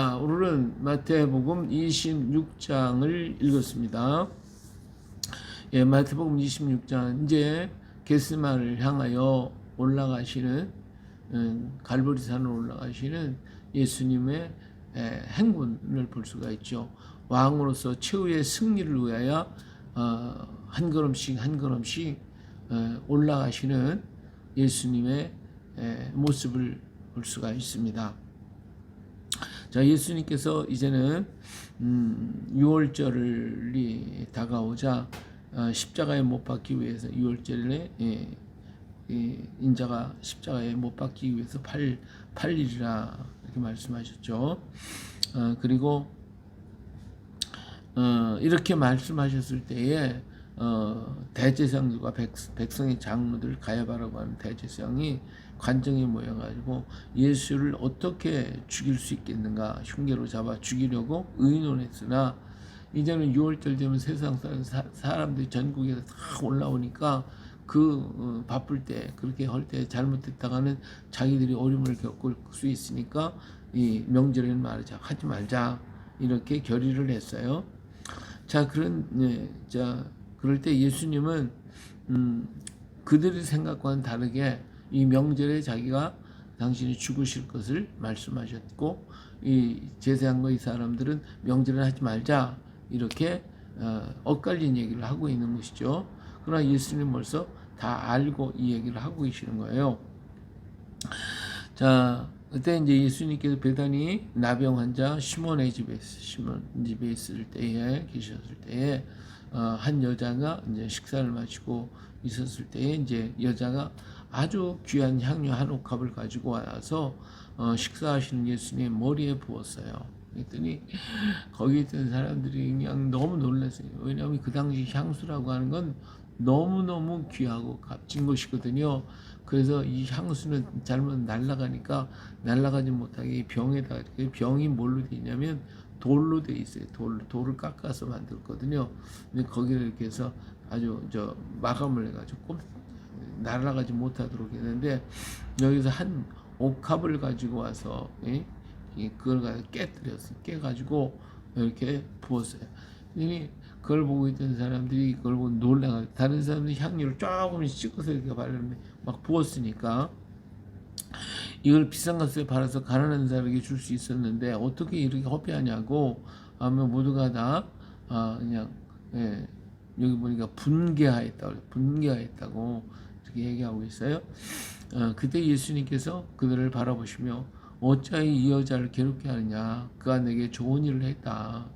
오늘은 마태복음 26장을 읽었습니다. 예, 마태복음 26장 이제 겟세마네를 향하여 올라가시는 갈보리산으로 올라가시는 예수님의 행군을 볼 수가 있죠. 왕으로서 최후의 승리를 위하여 한 걸음씩 한 걸음씩 올라가시는 예수님의 모습을 볼 수가 있습니다. 자, 예수님께서 이제는 6월절이 다가오자 십자가에 못 박기 위해서 6월절에 인자가 십자가에 못 박기 위해서 8일이라 이렇게 말씀하셨죠. 그리고 이렇게 말씀하셨을 때에 대제사장들과 백성의 장로들 가야바라고 하는 대제사장이 관정에 모여가지고 예수를 어떻게 죽일 수 있겠는가 흉계로 잡아 죽이려고 의논했으나 이제는 6월절 되면 세상 사람들이 전국에서 다 올라오니까 바쁠 때 그렇게 할 때 잘못했다가는 자기들이 어려움을 겪을 수 있으니까 이 명절에는 말하자 하지 말자 이렇게 결의를 했어요. 자, 그럴 때 예수님은 그들의 생각과는 다르게 이 명절에 자기가 당신이 죽으실 것을 말씀하셨고, 이 제사장과 이 사람들은 명절에 하지 말자 이렇게 엇갈린 얘기를 하고 있는 것이죠. 그러나 예수님 벌써 다 알고 이 얘기를 하고 계시는 거예요. 자, 그때 이제 예수님께서 베다니 나병 환자 시몬 집에 있을 때에 계셨을 때에 한 여자가 이제 식사를 마치고 있었을 때에 이제 여자가 아주 귀한 향유 한 옥합을 가지고 와서 식사하시는 예수님의 머리에 부었어요. 그랬더니 거기 있던 사람들이 그냥 너무 놀랐어요. 왜냐하면 그 당시 향수라고 하는 건 너무너무 귀하고 값진 것이거든요. 그래서 이 향수는 잘못 날아가니까 날아가지 못하게 병에다 이렇게 병이 뭘로 되어 있냐면 돌로 되어 있어요. 돌을 깎아서 만들었거든요. 근데 거기를 이렇게 해서 아주 마감을 해가지고 날아가지 못하도록 했는데 여기서 한 옥합을 가지고 와서 그걸 가지고 깨뜨렸어요. 깨가지고 이렇게 부었어요. 그걸 보고 있던 사람들이 그걸 보고 놀라가지고 다른 사람들이 향유를 조금씩 찍어서 이렇게 바르는데 막 부었으니까 이걸 비싼 값에 팔아서 가난한 사람에게 줄 수 있었는데 어떻게 이렇게 허비하냐고 하면 모두가 다 그냥 여기 보니까 분개하였다고 이렇게 얘기하고 있어요. 그때 예수님께서 그들을 바라보시며 어찌하여 이 여자를 괴롭게 하느냐, 그가 내게 좋은 일을 했다.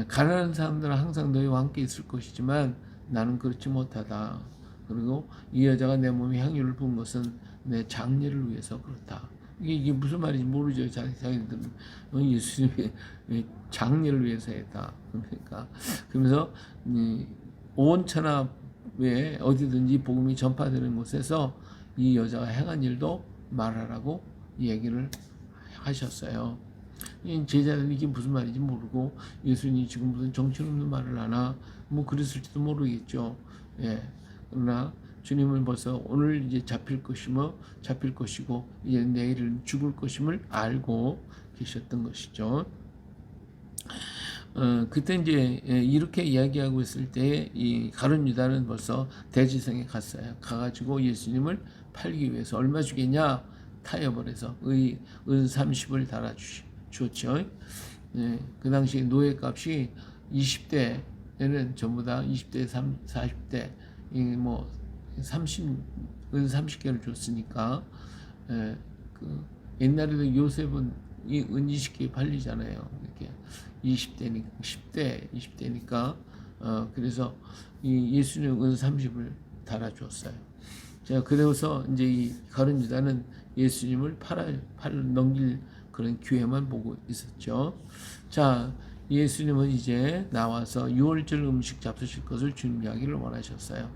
가난한 사람들은 항상 너희와 함께 있을 것이지만 나는 그렇지 못하다. 그리고 이 여자가 내 몸에 향유를 부은 것은 내 장례를 위해서 그렇다. 이게 무슨 말인지 모르죠. 자기들은 예수님의 장례를 위해서 했다. 그러면서 온 천하에 어디든지 복음이 전파되는 곳에서 이 여자가 행한 일도 말하라고 얘기를 하셨어요. 제자들이 이게 무슨 말인지 모르고 예수님이 지금 무슨 정신없는 말을 하나 뭐 그랬을지도 모르겠죠. 그러나 주님은 벌써 오늘 이제 잡힐 것이고 이제 내일은 죽을 것임을 알고 계셨던 것이죠. 그때 이제 이렇게 이야기하고 있을 때 이 가룟 유다는 벌써 대지성에 갔어요. 가가지고 예수님을 팔기 위해서 얼마 주겠냐 타협을 해서 은 30을 달아주었죠. 그 당시 노예값이 20대에는 전부 다 20대, 40대 뭐 30은 30개를 줬으니까 그 옛날에도 요셉은 은 20개 팔리잖아요. 이렇게 20대니까 그래서 이 예수님 은 30을 달아주었어요. 자, 그래서 이제 이 가룟 유다는 예수님을 넘길 그런 기회만 보고 있었죠. 자, 예수님은 이제 나와서 6월절 음식 잡수실 것을 준비하기를 원하셨어요.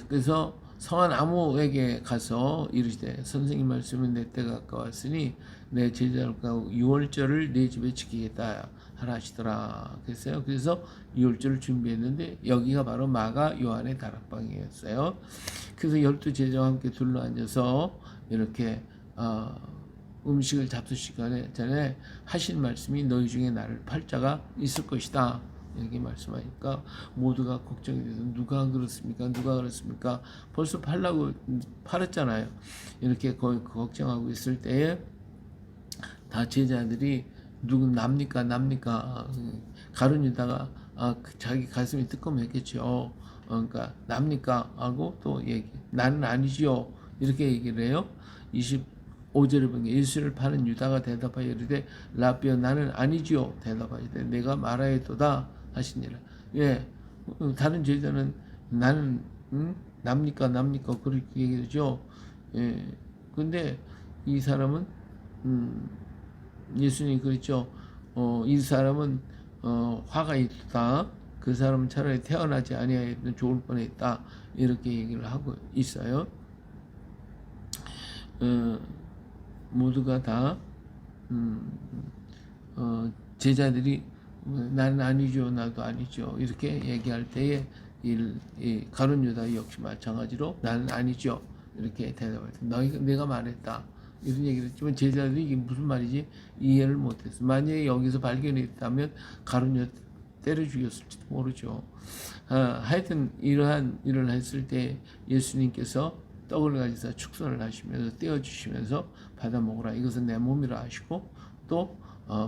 그래서 성한 아무에게 가서 이르시되 선생님 말씀은 내 때가 가까웠으니 내 제자들과 6월절을 내 집에 지키겠다 하라 하시더라. 그래서 6월절을 준비했는데 여기가 바로 마가 요한의 다락방이었어요. 그래서 12 제자와 함께 둘러앉아서 이렇게 음식을 잡수시기 전에 하신 말씀이 너희 중에 나를 팔 자가 있을 것이다. 이렇게 말씀하니까 모두가 걱정이 돼서 누가 그렇습니까? 누가 그렇습니까? 벌써 팔았잖아요. 이렇게 걱정하고 있을 때에 다 제자들이 누구 납니까? 가룟 유다가 자기 가슴이 뜨끔했겠죠. 그러니까 납니까? 하고 또 나는 아니지요. 이렇게 얘기를 해요. 25절에 보면 예수를 파는 유다가 대답하여 이르되 라비여 나는 아니지요. 대답하시되 내가 말하였도다 하시니라. 예, 다른 제자는 나는 납니까? 그렇게 얘기하죠. 예, 근데 이 사람은 예수님이 그랬죠. 이 사람은 화가 있다. 그 사람은 차라리 태어나지 아니하였으면 좋을 뻔했다. 이렇게 얘기를 하고 있어요. 모두가 다 제자들이 나는 아니죠, 나도 아니죠 이렇게 얘기할 때에 이 가룟 유다 역시 마찬가지로 나는 아니죠 이렇게 대답할 때 내가 말했다 이런 얘기를 했지만 제자들이 이게 무슨 말이지 이해를 못했어. 만약에 여기서 발견했다면 가룟 유다 때려 죽였을지도 모르죠. 하여튼 이러한 일을 했을 때 예수님께서 떡을 가지사 축선을 하시면서 떼어주시면서 받아 먹으라 이것은 내 몸이라 하시고 또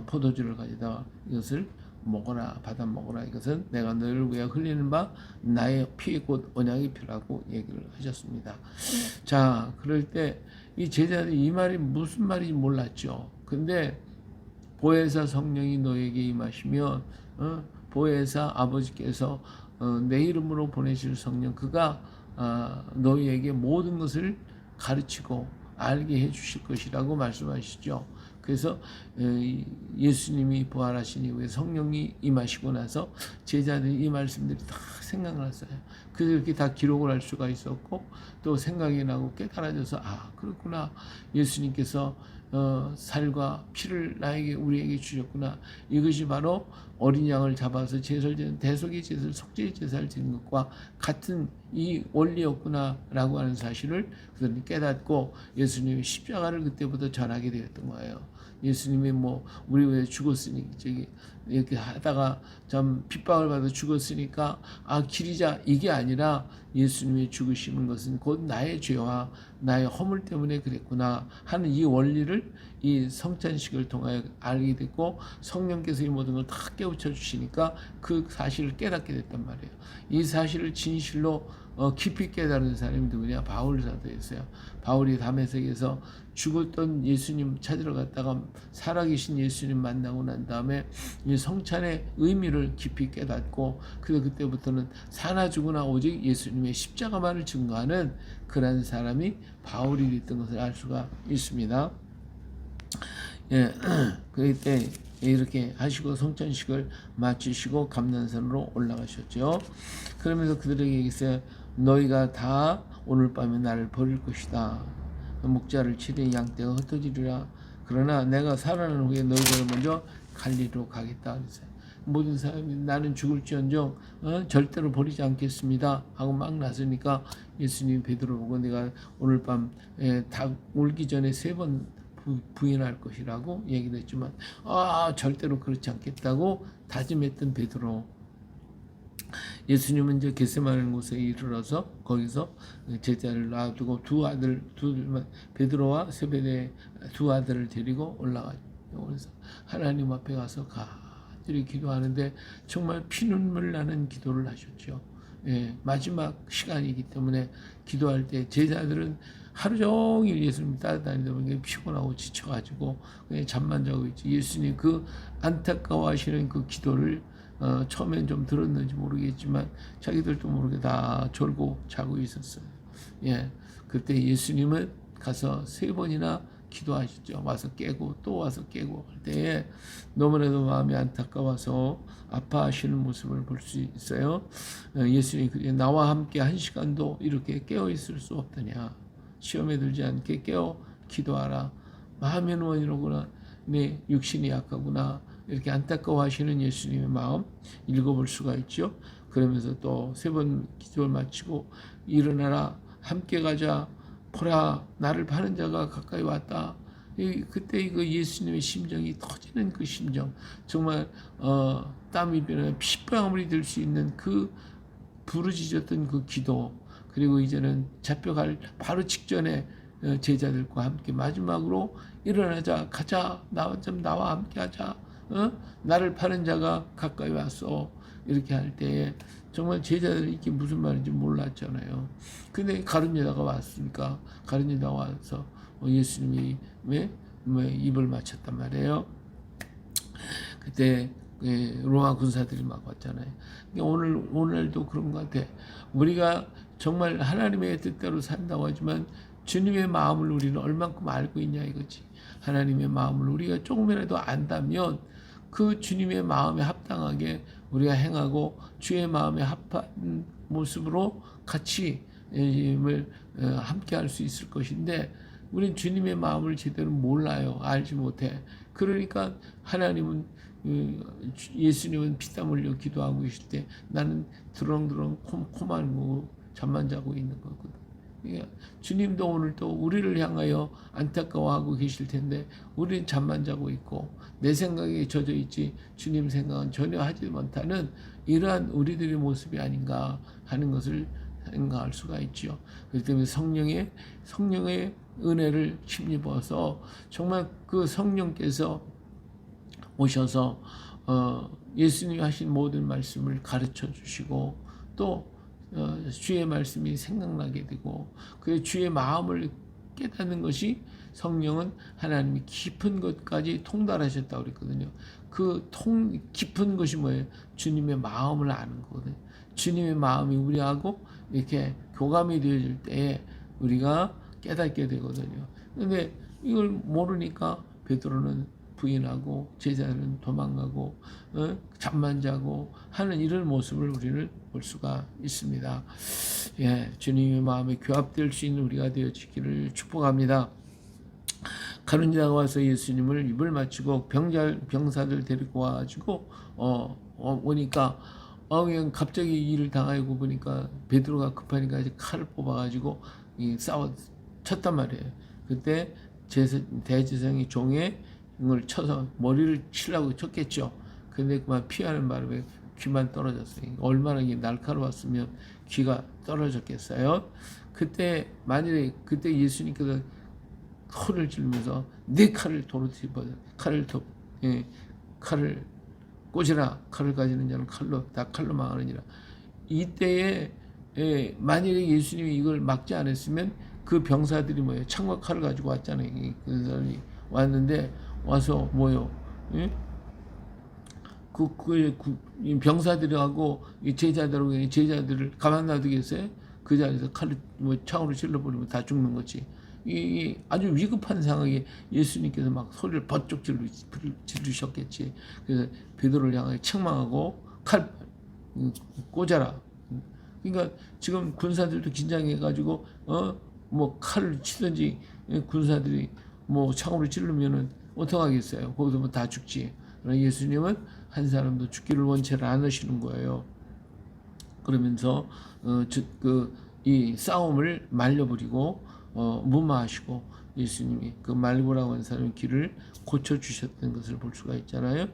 포도주를 가지다가 이것을 먹어라 받아 먹어라 이것은 내가 너희를 위해 흘리는 바 나의 피 곧 언약의 피라고 얘기를 하셨습니다. 자 그럴 때 이 제자들이 이 말이 무슨 말인지 몰랐죠. 근데 보혜사 성령이 너에게 임하시면 보혜사 아버지께서 내 이름으로 보내실 성령 그가 너희에게 모든 것을 가르치고 알게 해주실 것이라고 말씀하시죠. 그래서 예수님이 부활하신 이후에 성령이 임하시고 나서 제자들이 이 말씀들이 다 생각났어요. 그래서 이렇게 다 기록을 할 수가 있었고 또 생각이 나고 깨달아져서 그렇구나. 예수님께서 살과 피를 우리에게 주셨구나. 이것이 바로 어린 양을 잡아서 제사를 드리는 대속의 제사를 속죄의 제사를 드리는 것과 같은 이 원리였구나라고 하는 사실을 그들은 깨닫고 예수님이 십자가를 그때부터 전하게 되었던 거예요. 예수님이 우리 왜 죽었으니 이렇게 하다가 참 핍박을 받아 죽었으니까 기리자 이게 아니라 예수님이 죽으시는 것은 곧 나의 죄와 나의 허물 때문에 그랬구나 하는 이 원리를 이 성찬식을 통하여 알게 됐고 성령께서 이 모든 걸 다 깨우쳐 주시니까 그 사실을 깨닫게 됐단 말이에요. 이 사실을 진실로 깊이 깨달은 사람이 누구냐? 바울 사도였어요. 바울이 다메섹에서 죽었던 예수님 찾으러 갔다가 살아계신 예수님 만나고 난 다음에 이 성찬의 의미를 깊이 깨닫고 그때부터는 사나 죽으나 오직 예수님의 십자가만을 증거하는 그런 사람이 바울이 됐던 것을 알 수가 있습니다. 예, 그때 이렇게 하시고 성찬식을 마치시고 감난산으로 올라가셨죠. 그러면서 그들에게 얘기했어요. 너희가 다 오늘 밤에 나를 버릴 것이다. 목자를 치되 양떼가 흩어지리라. 그러나 내가 살아난 후에 너희들을 먼저 갈리로 가겠다. 그랬어요. 모든 사람이 나는 죽을지언정 절대로 버리지 않겠습니다 하고 막 나서니까 예수님 베드로 보고 내가 오늘 밤 닭 울기 전에 3번 부인할 것이라고 얘기를 했지만 절대로 그렇지 않겠다고 다짐했던 베드로. 예수님은 이제 겟세마네 곳에 이르러서 거기서 제자를 놔두고 베드로와 세베대의 2 아들을 데리고 올라가죠. 그래서 하나님 앞에 가서 간절히 기도하는데 정말 피눈물 나는 기도를 하셨죠. 예, 마지막 시간이기 때문에 기도할 때 제자들은 하루 종일 예수님 따라다니다 보니까 피곤하고 지쳐가지고 그냥 잠만 자고 있지. 예수님 그 안타까워하시는 그 기도를 처음엔 좀 들었는지 모르겠지만 자기들도 모르게 다 졸고 자고 있었어요. 예, 그때 예수님은 가서 3번이나 기도하셨죠. 와서 깨고 또 와서 깨고 할 때에 너무나도 마음이 안타까워서 아파하시는 모습을 볼 수 있어요. 예수님이 나와 함께 1시간도 이렇게 깨어 있을 수 없더냐. 시험에 들지 않게 깨어 기도하라. 마음의 원이로구나. 내 육신이 약하구나. 이렇게 안타까워하시는 예수님의 마음 읽어볼 수가 있죠. 그러면서 또 3번 기도를 마치고 일어나라 함께 가자. 보라 나를 파는 자가 가까이 왔다. 그때 이거 예수님의 심정이 터지는 그 심정, 정말 땀이 비나 핏방울이 될 수 있는 그 부르짖었던 그 기도, 그리고 이제는 잡혀갈 바로 직전에 제자들과 함께 마지막으로 일어나자, 가자, 나와 함께 하자, 나를 파는 자가 가까이 왔어, 이렇게 할 때에 정말 제자들이 이게 무슨 말인지 몰랐잖아요. 근데 가룟 유다가 왔으니까 가룟 유다가 와서 예수님이 왜 입을 맞췄단 말이에요. 그때 로마 군사들이 막 왔잖아요. 오늘도 그런 것 같아. 우리가 정말 하나님의 뜻대로 산다고 하지만 주님의 마음을 우리는 얼만큼 알고 있냐 이거지. 하나님의 마음을 우리가 조금이라도 안다면 그 주님의 마음에 합당하게 우리가 행하고 주의 마음에 합한 모습으로 같이 함께 할 수 있을 것인데, 우리는 주님의 마음을 제대로 몰라요. 알지 못해. 그러니까 하나님은, 예수님은 피땀 흘려 기도하고 계실 때 나는 드렁드렁 코만 보고 잠만 자고 있는 거거든. 그러니까 주님도 오늘 또 우리를 향하여 안타까워하고 계실 텐데 우리는 잠만 자고 있고 내 생각에 젖어 있지 주님 생각은 전혀 하지 못하는 이러한 우리들의 모습이 아닌가 하는 것을 생각할 수가 있죠. 그렇기 때문에 성령의 은혜를 힘입어서 정말 그 성령께서 오셔서 예수님이 하신 모든 말씀을 가르쳐 주시고 또 주의 말씀이 생각나게 되고 그 주의 마음을 깨닫는 것이, 성령은 하나님이 깊은 것까지 통달하셨다고 그랬거든요. 그 깊은 것이 뭐예요? 주님의 마음을 아는 거거든요. 주님의 마음이 우리하고 이렇게 교감이 되어질 때에 우리가 깨닫게 되거든요. 근데 이걸 모르니까 베드로는 부인하고 제자는 도망가고 잠만 자고 하는 이런 모습을 우리는 볼 수가 있습니다. 예, 주님의 마음에 교합될 수 있는 우리가 되어지기를 축복합니다. 가룟 유다가 와서 예수님을 입을 맞추고 병사들 데리고 와가지고 오니까 그냥 갑자기 일을 당하고 보니까 베드로가 급하니까 이제 칼을 뽑아가지고 쳤단 말이에요. 그때 대제사장이 종에 이걸 쳐서 머리를 치려고 쳤겠죠. 근데 그만 피하는 바람에 귀만 떨어졌어요. 얼마나 이게 날카로웠으면 귀가 떨어졌겠어요. 그때 만일에 그때 예수님께서 칼을 찔면서 네 칼을 도로 집어 칼을 꽂으라. 칼을 가지는 자는 칼로 망하느니라. 이때에 만일에 예수님이 이걸 막지 않았으면 그 병사들이 뭐예요? 창과 칼을 가지고 왔잖아요. 그 사람이 왔는데 와서 뭐요? 예? 병사들하고 제자들을 가만 놔두겠어요? 그 자리에서 칼을 창으로 찔러버리면 다 죽는 거지. 이 아주 위급한 상황에 예수님께서 막 소리를 번쩍 지르셨겠지. 그래서 베드로를 향하여 책망하고 칼 꽂아라. 그러니까 지금 군사들도 긴장해가지고 뭐 칼을 치든지 군사들이 뭐 창으로 찌르면은 어떡하겠어요? 거기서 뭐 다 죽지. 그러나 예수님은 한 사람도 죽기를 원치를 않으시는 거예요. 그러면서 이 싸움을 말려버리고 무마하시고 예수님이 그 말고라고 하는 사람의 길을 고쳐주셨던 것을 볼 수가 있잖아요.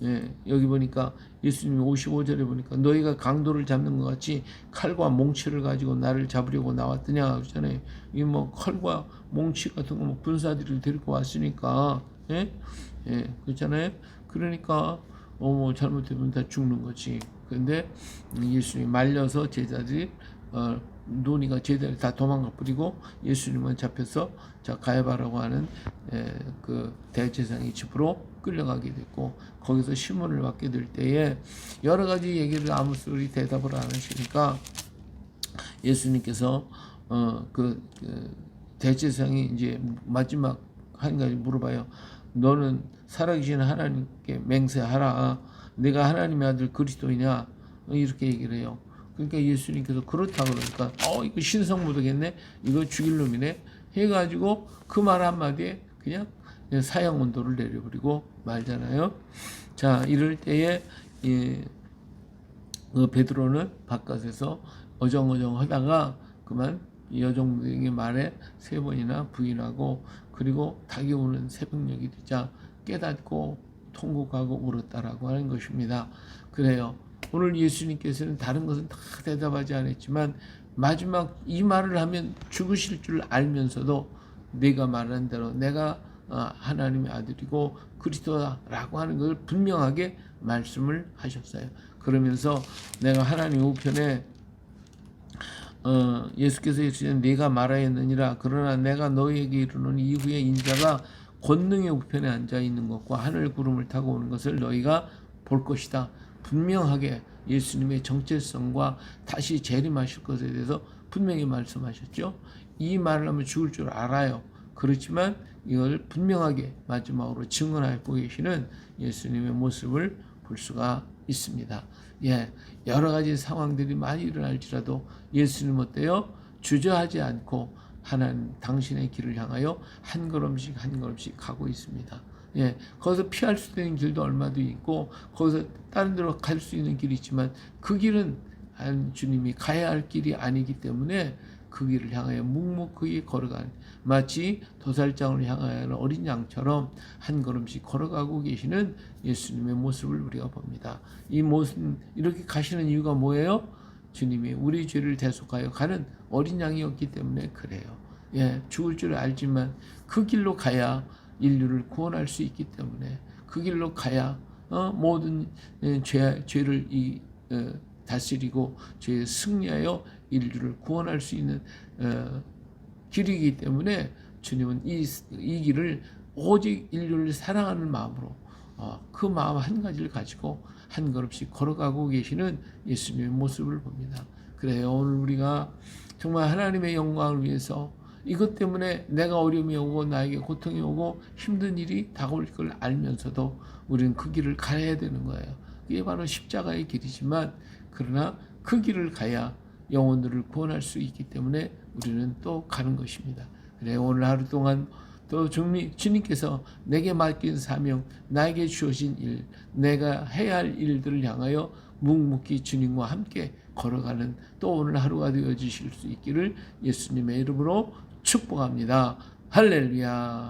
예, 여기 보니까 예수님이 55절에 보니까 너희가 강도를 잡는 것 같이 칼과 몽치를 가지고 나를 잡으려고 나왔더냐 그러잖아요. 이 뭐 칼과 몽치 같은 거 뭐 군사들을 데리고 왔으니까 그렇잖아요. 그러니까 뭐 잘못되면 다 죽는 거지. 근데 예수님이 말려서 제자들이 논의가 제자들이 다 도망가 버리고 예수님은 잡혀서 가야바라고 하는 그 대제사장의 집으로 끌려가게 됐고 거기서 시문을 받게 될 때에 여러 가지 얘기를 아무소리 대답을 안 하시니까 예수님께서 그 대제사장이 이제 마지막 한 가지 물어봐요. 너는 살아계신 하나님께 맹세하라. 내가 하나님의 아들 그리스도이냐? 이렇게 얘기를 해요. 그러니까 예수님께서 그렇다 그러니까 이거 신성모독했네. 이거 죽일 놈이네. 해가지고 그 말 한마디에 그냥 사형 온도를 내려버리고 말잖아요. 자, 이럴 때에 베드로는 바깥에서 어정어정 하다가 그만 여종들에게 말에 3번이나 부인하고 그리고 닭이 우는 새벽녘이 되자 깨닫고 통곡하고 울었다라고 하는 것입니다. 그래요. 오늘 예수님께서는 다른 것은 다 대답하지 않았지만 마지막 이 말을 하면 죽으실 줄 알면서도 네가 말한 대로 내가 하나님의 아들이고 그리스도라고 하는 것을 분명하게 말씀을 하셨어요. 그러면서 내가 하나님 우편에 예수께서 이르시되 네가 말하였느니라. 그러나 내가 너희에게 이르노니 이후에 인자가 권능의 우편에 앉아 있는 것과 하늘 구름을 타고 오는 것을 너희가 볼 것이다. 분명하게 예수님의 정체성과 다시 재림하실 것에 대해서 분명히 말씀하셨죠. 이 말을 하면 죽을 줄 알아요. 그렇지만 이걸 분명하게 마지막으로 증언하고 계시는 예수님의 모습을 볼 수가 있습니다. 예, 여러 가지 상황들이 많이 일어날지라도 예수님 어때요? 주저하지 않고 하나님 당신의 길을 향하여 한 걸음씩 한 걸음씩 가고 있습니다. 예, 거기서 피할 수 있는 길도 얼마도 있고 거기서 다른 데로 갈 수 있는 길이 있지만 그 길은 주님이 가야 할 길이 아니기 때문에 그 길을 향하여 묵묵하게 걸어가는 마치 도살장을 향하여 어린 양처럼 한 걸음씩 걸어가고 계시는 예수님의 모습을 우리가 봅니다. 이 모습 이렇게 가시는 이유가 뭐예요? 주님이 우리 죄를 대속하여 가는 어린 양이었기 때문에 그래요. 예, 죽을 줄 알지만 그 길로 가야 인류를 구원할 수 있기 때문에 그 길로 가야 모든 죄를 다스리고 죄에 승리하여 인류를 구원할 수 있는 길이기 때문에 주님은 이 길을 오직 인류를 사랑하는 마음으로 그 마음 한 가지를 가지고 한 걸음씩 걸어가고 계시는 예수님의 모습을 봅니다. 그래요. 오늘 우리가 정말 하나님의 영광을 위해서 이것 때문에 내가 어려움이 오고 나에게 고통이 오고 힘든 일이 다가올 걸 알면서도 우리는 그 길을 가야 되는 거예요. 그게 바로 십자가의 길이지만 그러나 그 길을 가야 영혼들을 구원할 수 있기 때문에 우리는 또 가는 것입니다. 그래 오늘 하루 동안 또 주님께서 내게 맡긴 사명, 나에게 주어진 일, 내가 해야 할 일들을 향하여 묵묵히 주님과 함께 걸어가는 또 오늘 하루가 되어 주실 수 있기를 예수님의 이름으로 축복합니다. 할렐루야.